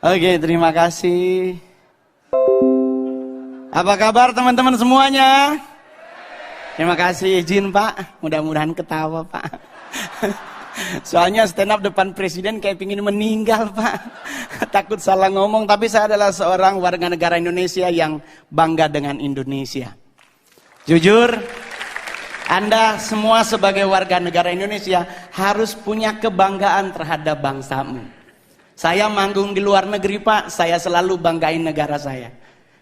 Oke, terima kasih. Apa kabar teman-teman semuanya? Terima kasih, izin Pak. Mudah-mudahan ketawa Pak. Soalnya stand up depan presiden kayak pingin meninggal Pak. Takut salah ngomong, tapi saya adalah seorang warga negara Indonesia yang bangga dengan Indonesia. Jujur, Anda semua sebagai warga negara Indonesia harus punya kebanggaan terhadap bangsamu. Saya manggung di luar negeri Pak, saya selalu banggain negara saya.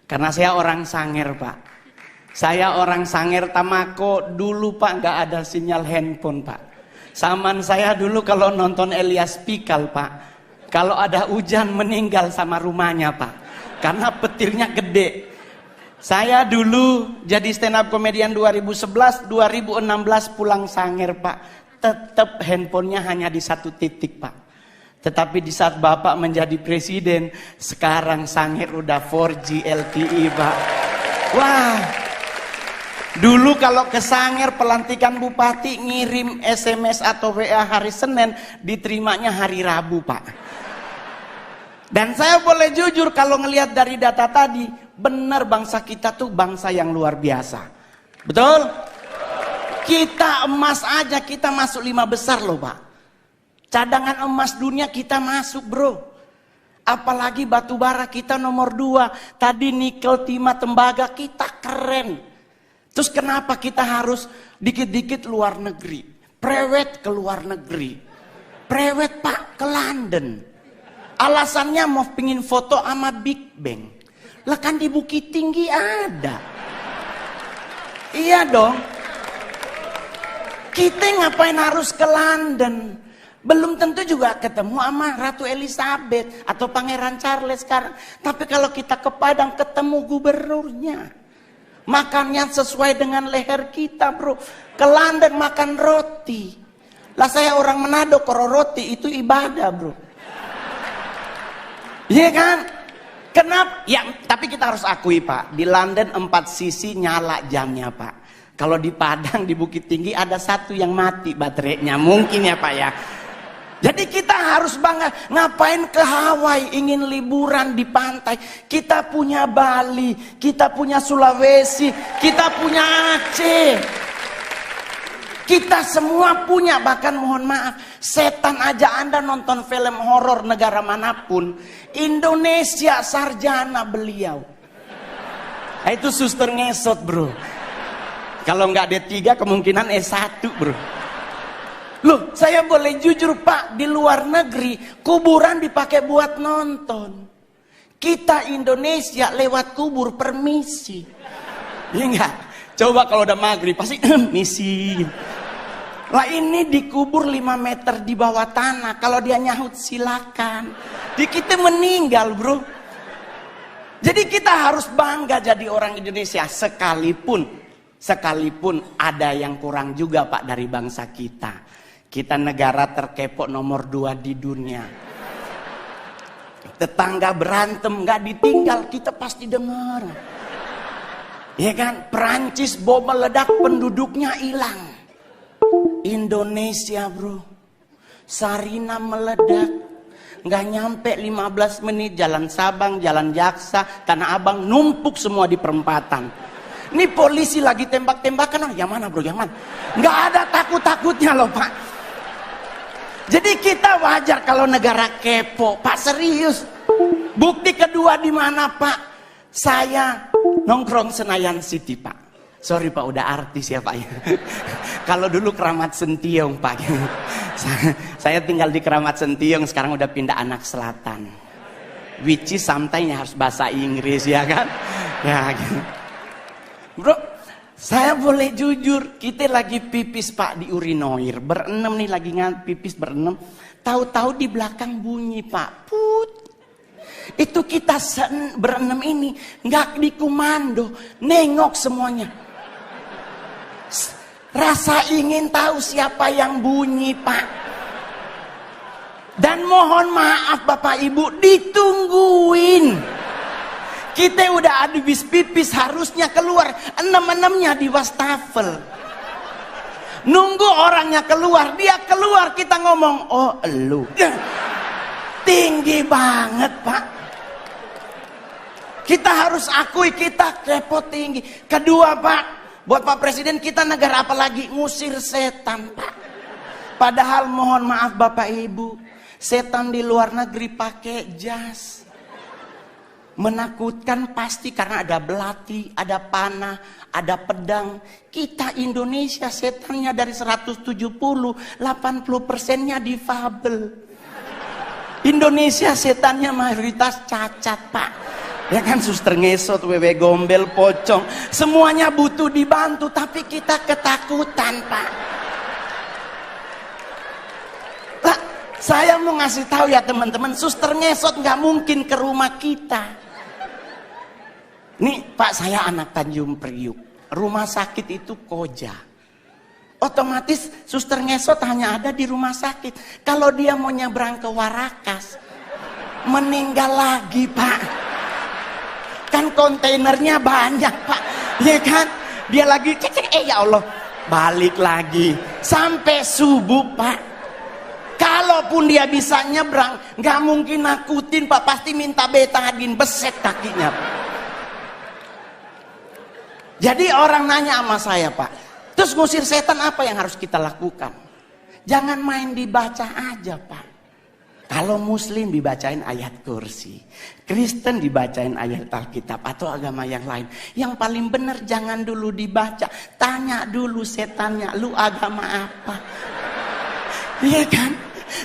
Karena saya orang Sanger Pak. Saya orang Sanger Tamako, dulu Pak nggak ada sinyal handphone Pak. Saman saya dulu kalau nonton Elias Pikal Pak, kalau ada hujan meninggal sama rumahnya Pak. Karena petirnya gede. Saya dulu jadi stand up komedian 2011, 2016 pulang Sanger Pak. Tetap handphonenya hanya di satu titik Pak. Tetapi di saat Bapak menjadi presiden, sekarang Sanger udah 4G LTE Pak. Wah, dulu kalau ke Sanger pelantikan bupati ngirim SMS atau WA hari Senin, diterimanya hari Rabu Pak. Dan saya boleh jujur kalau ngelihat dari data tadi, benar bangsa kita tuh bangsa yang luar biasa. Betul? Kita emas aja kita masuk 5 besar loh Pak. Cadangan emas dunia kita masuk bro. Apalagi batu bara kita nomor 2. Tadi nikel, timah, tembaga kita keren. Terus kenapa kita harus dikit-dikit luar negeri? Prewed ke luar negeri. Prewed Pak ke London. Alasannya mau pingin foto sama Big Bang. Lah kan di Bukit Tinggi ada. Iya dong. Kita ngapain harus ke London? Belum tentu juga ketemu sama Ratu Elizabeth atau Pangeran Charles sekarang. Tapi kalau kita ke Padang ketemu gubernurnya. Makannya sesuai dengan leher kita bro. Ke London makan roti. Lah saya orang Manado, kalau roti itu ibadah bro. Iya kan? Kenapa? Ya tapi kita harus akui Pak. Di London 4 sisi nyala jamnya Pak. Kalau di Padang di Bukit Tinggi ada 1 yang mati baterainya. Mungkin ya Pak ya. Jadi kita harus bangga. Ngapain ke Hawaii ingin liburan di pantai? Kita punya Bali, kita punya Sulawesi, kita punya Aceh. Kita semua punya, bahkan mohon maaf, setan aja Anda nonton film horor negara manapun, Indonesia sarjana beliau. Nah, itu suster ngesot bro. Kalau nggak D3 kemungkinan S1 bro. Loh, saya boleh jujur Pak, di luar negeri kuburan dipakai buat nonton. Kita Indonesia lewat kubur permisi. Iya enggak? Coba kalau udah maghrib pasti misi. Lah ini dikubur 5 meter di bawah tanah. Kalau dia nyahut silakan. Di kita meninggal bro. Jadi kita harus bangga jadi orang Indonesia sekalipun ada yang kurang juga Pak dari bangsa kita. Kita negara terkepo nomor 2 di dunia. Tetangga berantem nggak ditinggal, kita pasti dengar. Ya kan? Perancis bom meledak, penduduknya hilang. Indonesia bro, Sarina meledak, nggak nyampe 15 menit jalan Sabang, jalan Jaksa, Tanah Abang numpuk semua di perempatan. Ini polisi lagi tembak-tembakan, yang mana bro, yang mana? Nggak ada takut-takutnya loh Pak. Jadi kita wajar kalau negara kepo, Pak serius. Bukti kedua di mana Pak? Saya nongkrong Senayan City Pak. Sorry Pak, udah artis ya Pak ya. Kalau dulu Keramat Sentiong Pak. Saya tinggal di Keramat Sentiong, sekarang udah pindah Anak Selatan. Which is sometimes harus bahasa Inggris ya kan? Ya gitu. Bro, saya boleh jujur, kita lagi pipis Pak di urinoir, berenam nih lagi pipis berenam, tahu-tahu di belakang bunyi Pak, put. Itu kita berenam ini nggak dikomando, nengok semuanya. Rasa ingin tahu siapa yang bunyi Pak. Dan mohon maaf Bapak Ibu, ditungguin. Kita udah habis pipis harusnya keluar, 6-6-nya di wastafel. Nunggu orangnya keluar, dia keluar kita ngomong, oh elu. Tinggi banget Pak. Kita harus akui kita repot tinggi. Kedua Pak, buat Pak Presiden, kita negara apa lagi? Ngusir setan Pak. Padahal mohon maaf Bapak Ibu, setan di luar negeri pakai jas. Menakutkan pasti karena ada belati, ada panah, ada pedang. Kita Indonesia setannya dari 170, 80%-nya difabel. Indonesia setannya mayoritas cacat Pak. Ya kan, suster ngesot, wewe gombel, pocong. Semuanya butuh dibantu, tapi kita ketakutan Pak. Lah, saya mau ngasih tahu ya teman-teman, suster ngesot nggak mungkin ke rumah kita. Nih Pak, saya anak Tanjung Priuk. Rumah sakit itu Koja. Otomatis suster ngesot hanya ada di rumah sakit. Kalau dia mau nyebrang ke Warakas, meninggal lagi Pak. Kan kontainernya banyak Pak, ya kan? Dia lagi cek, ya Allah, balik lagi sampai subuh Pak. Kalaupun dia bisa nyebrang, nggak mungkin nakutin Pak, pasti minta betadin, beset kakinya Pak. Jadi orang nanya sama saya Pak, terus ngusir setan apa yang harus kita lakukan? Jangan main dibaca aja Pak. Kalau Muslim dibacain ayat kursi, Kristen dibacain ayat Alkitab atau agama yang lain. Yang paling benar jangan dulu dibaca, tanya dulu setannya, lu agama apa? Iya kan?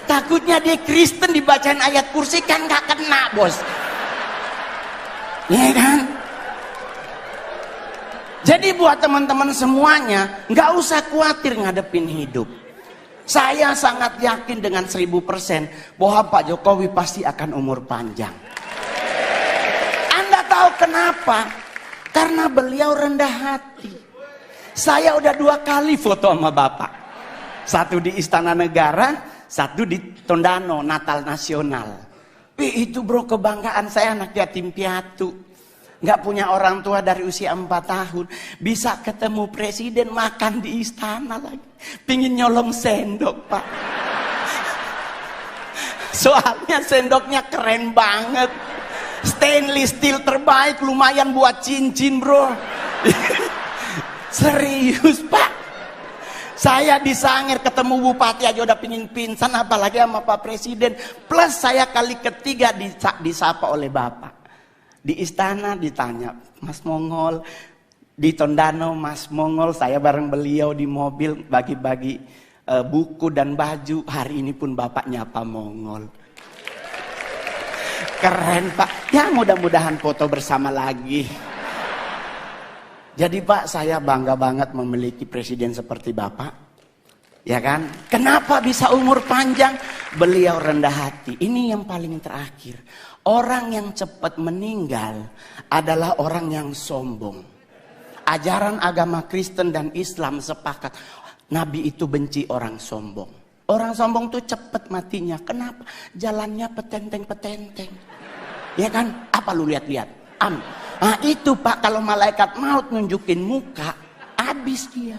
Takutnya dia Kristen dibacain ayat kursi kan gak kena bos. Iya kan? Jadi buat teman-teman semuanya, gak usah khawatir ngadepin hidup. Saya sangat yakin dengan 1000% bahwa Pak Jokowi pasti akan umur panjang. Anda tahu kenapa? Karena beliau rendah hati. Saya udah 2 kali foto sama Bapak. Satu di Istana Negara, satu di Tondano, Natal Nasional. Itu bro, kebanggaan saya, anak yatim piatu. Nggak punya orang tua dari usia 4 tahun. Bisa ketemu presiden, makan di istana lagi. Pingin nyolong sendok Pak. Soalnya sendoknya keren banget. Stainless steel terbaik, lumayan buat cincin bro. Serius Pak. Saya di Sangir ketemu bupati aja udah pingin pingsan, apalagi sama Pak Presiden. Plus saya kali ketiga disapa oleh Bapak. Di istana ditanya, Mas Mongol. Di Tondano, Mas Mongol. Saya bareng beliau di mobil bagi-bagi buku dan baju. Hari ini pun Bapak nyapa Mongol. Keren Pak. Ya mudah-mudahan foto bersama lagi. Jadi Pak, saya bangga banget memiliki presiden seperti Bapak. Ya kan? Kenapa bisa umur panjang? Beliau rendah hati. Ini yang paling terakhir. Orang yang cepat meninggal adalah orang yang sombong. Ajaran agama Kristen dan Islam sepakat. Nabi itu benci orang sombong. Orang sombong tuh cepat matinya. Kenapa? Jalannya petenteng-petenteng. Ya kan? Apa lu lihat-lihat? Nah itu Pak, kalau malaikat maut nunjukin muka, habis dia.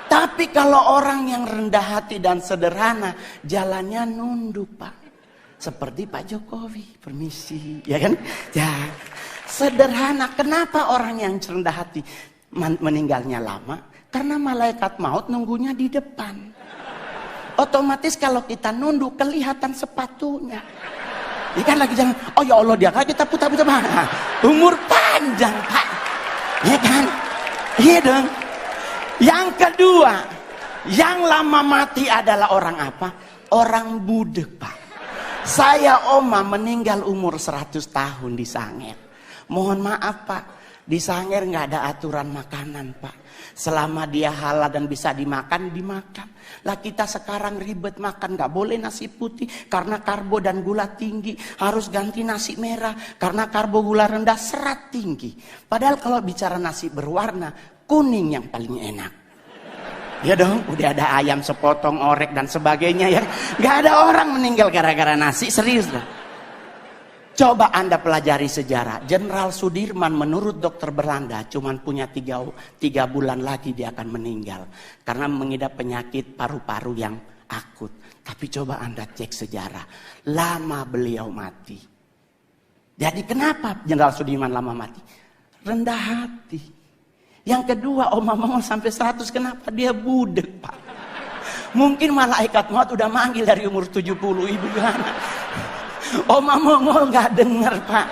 Tapi kalau orang yang rendah hati dan sederhana, jalannya nunduk Pak. Seperti Pak Jokowi, permisi, ya kan? Ya, sederhana. Kenapa orang yang rendah hati meninggalnya lama? Karena malaikat maut nunggunya di depan. Otomatis kalau kita nunduk, kelihatan sepatunya. Ya kan lagi jangan, oh ya Allah dia kan kita putar-putar. Umur panjang Pak. Ya kan? Iya dong. Yang kedua, yang lama mati adalah orang apa? Orang budek Pak. Saya oma meninggal umur 100 tahun di Sangir. Mohon maaf Pak, di Sangir nggak ada aturan makanan Pak. Selama dia halal dan bisa dimakan, dimakan. Lah kita sekarang ribet makan, nggak boleh nasi putih karena karbo dan gula tinggi. Harus ganti nasi merah karena karbo gula rendah, serat tinggi. Padahal kalau bicara nasi berwarna, kuning yang paling enak. Ya dong, udah ada ayam sepotong, orek dan sebagainya ya. Gak ada orang meninggal gara-gara nasi, serius lah. Coba Anda pelajari sejarah. Jenderal Sudirman menurut dokter Belanda cuman punya 3 bulan lagi dia akan meninggal. Karena mengidap penyakit paru-paru yang akut. Tapi coba Anda cek sejarah. Lama beliau mati. Jadi kenapa Jenderal Sudirman lama mati? Rendah hati. Yang kedua, Oma Mongol sampai 100, kenapa? Dia budek, Pak. Mungkin malaikat maut udah manggil dari umur 70, Ibu Yohana. Oma Mongol nggak dengar, Pak.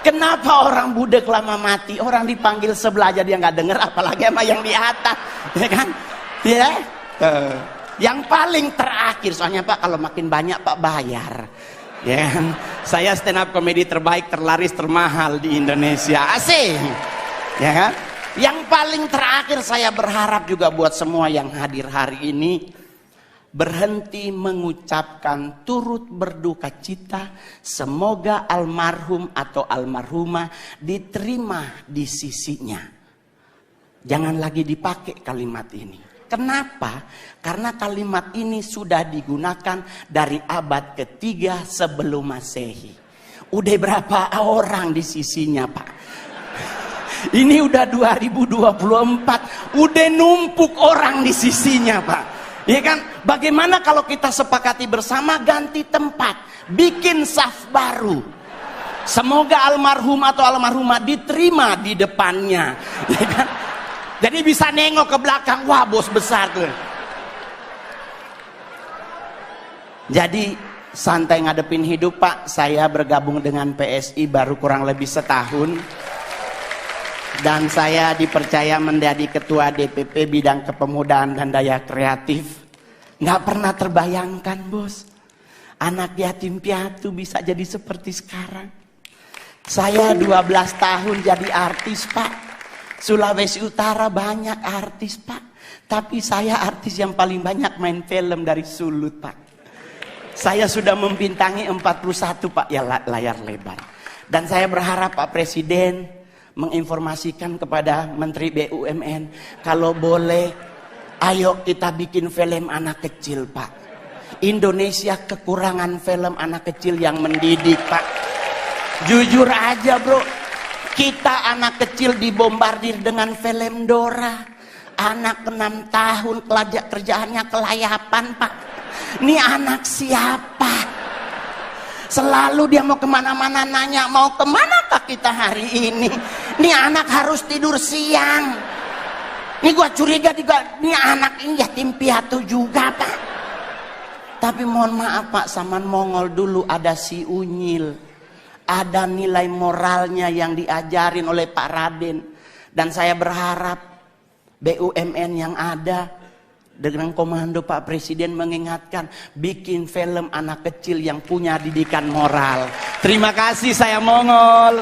Kenapa orang budek lama mati? Orang dipanggil sebelah aja dia nggak dengar, apalagi sama yang di atas, ya kan? Ya. Yang paling terakhir, soalnya Pak kalau makin banyak Pak bayar. Ya kan? Saya stand up komedi terbaik, terlaris, termahal di Indonesia. Asik. Ya kan? Yang paling terakhir saya berharap juga buat semua yang hadir hari ini, berhenti mengucapkan turut berduka cita. Semoga almarhum atau almarhumah diterima di sisinya. Jangan lagi dipakai kalimat ini. Kenapa? Karena kalimat ini sudah digunakan dari abad ketiga sebelum Masehi. Udah berapa orang di sisinya, Pak? Ini udah 2024, udah numpuk orang di sisinya, Pak. Ya kan? Bagaimana kalau kita sepakati bersama ganti tempat, bikin saf baru. Semoga almarhum atau almarhumah diterima di depannya. Ya kan? Jadi bisa nengok ke belakang, wah bos besar tuh. Jadi santai ngadepin hidup, Pak. Saya bergabung dengan PSI baru kurang lebih setahun. Dan saya dipercaya menjadi ketua DPP bidang kepemudaan dan daya kreatif. Nggak pernah terbayangkan, bos. Anak yatim piatu bisa jadi seperti sekarang. Saya 12 tahun jadi artis, Pak. Sulawesi Utara banyak artis, Pak. Tapi saya artis yang paling banyak main film dari Sulut, Pak. Saya sudah membintangi 41, Pak, ya layar lebar. Dan saya berharap Pak Presiden menginformasikan kepada Menteri BUMN, kalau boleh, ayo kita bikin film anak kecil, Pak. Indonesia kekurangan film anak kecil yang mendidik, Pak. Jujur aja, bro. Kita anak kecil dibombardir dengan film Dora. Anak 6 tahun kerjaannya kelayapan, Pak. Ini anak siapa? Selalu dia mau kemana-mana nanya, mau kemana Pak kita hari ini? Ini anak harus tidur siang. Ini gua curiga juga, ini anak ini yatim piatu juga, Pak. Tapi mohon maaf, Pak, zaman Mongol dulu ada si Unyil. Ada nilai moralnya yang diajarin oleh Pak Raden. Dan saya berharap BUMN yang ada dengan komando Pak Presiden mengingatkan, bikin film anak kecil yang punya didikan moral. Terima kasih, saya Mongol.